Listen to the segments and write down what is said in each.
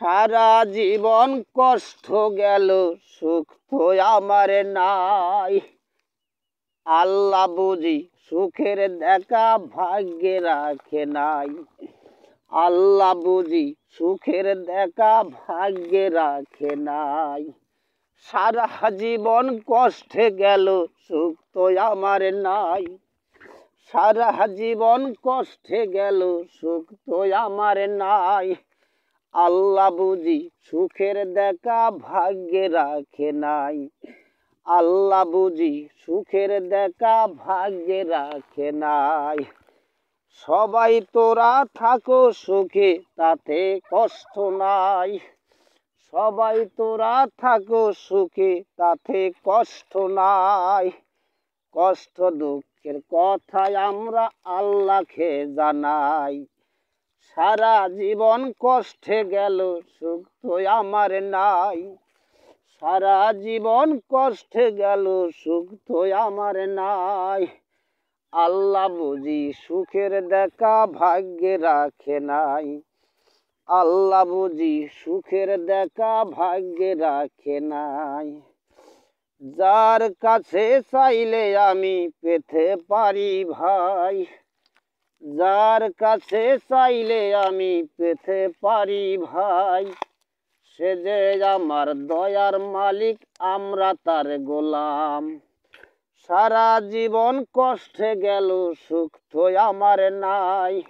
সারা জীবন কষ্ট গেল, সুখ তো আমার নাই। আল্লাহ বুঝি সুখের দেখা ভাগ্যে রাখে নাই। আল্লাহ বুঝি সুখের দেখা ভাগ্যে রাখে নাই। সারা জীবন কষ্টে গেল, সুখ তো আমার নাই। সারা জীবন কষ্টে গেল, সুখ তো আমার নাই। আল্লাহ বুঝি সুখের দেখা ভাগ্যে রাখে নাই। আল্লাহ বুঝি সুখের দেখা ভাগ্যে রাখে নাই। সবাই তোরা থাকো সুখে, তাতে কষ্ট নাই। সবাই তোরা থাকো সুখে, তাতে কষ্ট নাই। কষ্ট দুঃখের কথাই আমরা আল্লাহকে জানাই। সারা জীবন কষ্টে গেল, সুখ তো আমার নাই। সারা জীবন কষ্টে গেল, সুখ তো আমার নাই। আল্লাহ বুঝি সুখের দেখা ভাগ্যে রাখে নাই। আল্লাহ বুঝি সুখের দেখা ভাগ্যে রাখে নাই। যার কাছে চাইলে আমি পেতে পারি ভাই। যার কাছে চাইলে আমি পেতে পারি ভাই। সে যে আমার দয়ার মালিক, আমরা তার গোলাম। সারা জীবন কষ্টে গেল, সুখ তো আমার নাই।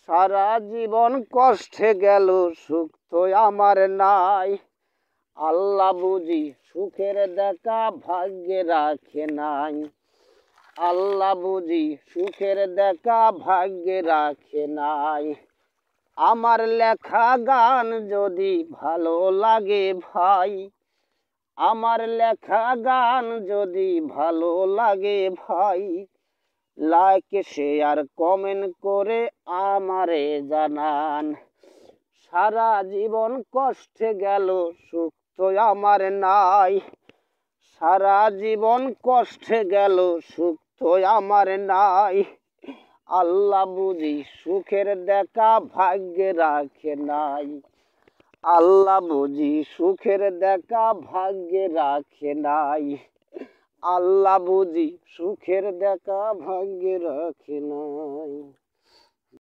সারা জীবন কষ্টে গেল, সুখ তো আমার নাই। আল্লাহ বুঝি সুখের দেখা ভাগ্যে রাখে নাই। আল্লাহ বুঝি সুখের দেখা ভাগ্যে রাখে নাই। আমার লেখা গান যদি ভালো লাগে ভাই। আমার লেখা গান যদি ভালো লাগে ভাই। লাইক শেয়ার কমেন্ট করে আমারে জানান। সারা জীবন কষ্টে গেল, সুখ তো আমার নাই। সারা জীবন কষ্টে গেল, সুখ তো আমার নাই। আল্লাহ বুঝি সুখের দেখা ভাগ্যে রাখে নাই। আল্লাহ বুঝি সুখের দেখা ভাগ্যে রাখে নাই। আল্লাহ বুঝি সুখের দেখা ভাগ্যে রাখে নাই।